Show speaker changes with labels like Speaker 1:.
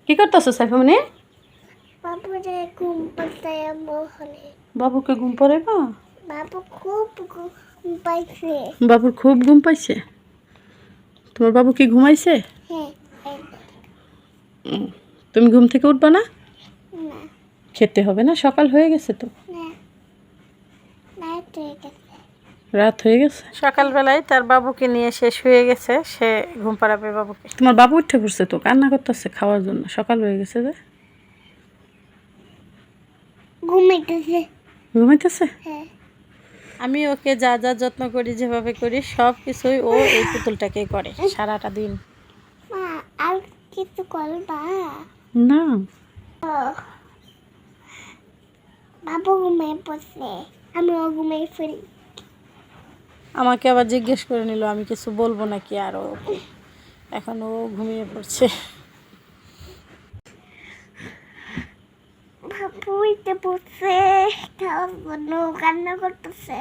Speaker 1: কি করতেছো সাইফামণি?
Speaker 2: বাবুরে ঘুম পাড়ায় মোহনে।
Speaker 1: বাবুকে ঘুম পাড়াইবা?
Speaker 2: বাবু খুব ঘুম পাইছে।
Speaker 1: বাবুর খুব ঘুম পাইছে। তোমার বাবু কি ঘুমাইছে?
Speaker 2: হ্যাঁ।
Speaker 1: তুমি ঘুম থেকে উঠবা না?
Speaker 2: না
Speaker 1: খেতে হবে না, সকাল হয়ে গেছে তো।
Speaker 2: না রাত হয়ে গেছে।
Speaker 1: রাত হয়ে গেছে।
Speaker 3: সকালবেলায় তার বাবুকে নিয়ে সে শুয়ে গেছে, সে ঘুম পাড়াবে বাবুকে।
Speaker 1: তোমার বাবু উঠে পড়ছে তো, কান্না করতেছে খাওয়ার জন্য, সকাল হয়ে গেছে যে।
Speaker 2: ঘুমাইতেছে।
Speaker 1: ঘুমাইতেছে?
Speaker 2: হ্যাঁ।
Speaker 3: আমি ওকে যা যা যত্ন করি, যেভাবে করি, সব কিছুই ও এই পুতুলটাকেই করে সারাটা দিন।
Speaker 2: মা আর কিছু করবা?
Speaker 1: না।
Speaker 2: বাবু ঘুমিয়ে পড়ছে, আমিও ঘুমিয়ে পড়ি।
Speaker 3: আমাকে আবার জিজ্ঞেস করে নিল আমি কিছু বলবো নাকি, আর ওকে এখন ও ঘুমিয়ে পড়ছে।
Speaker 2: বাবু উঠে পড়ছে, খাওয়ার জন্য কান্না করতেছে।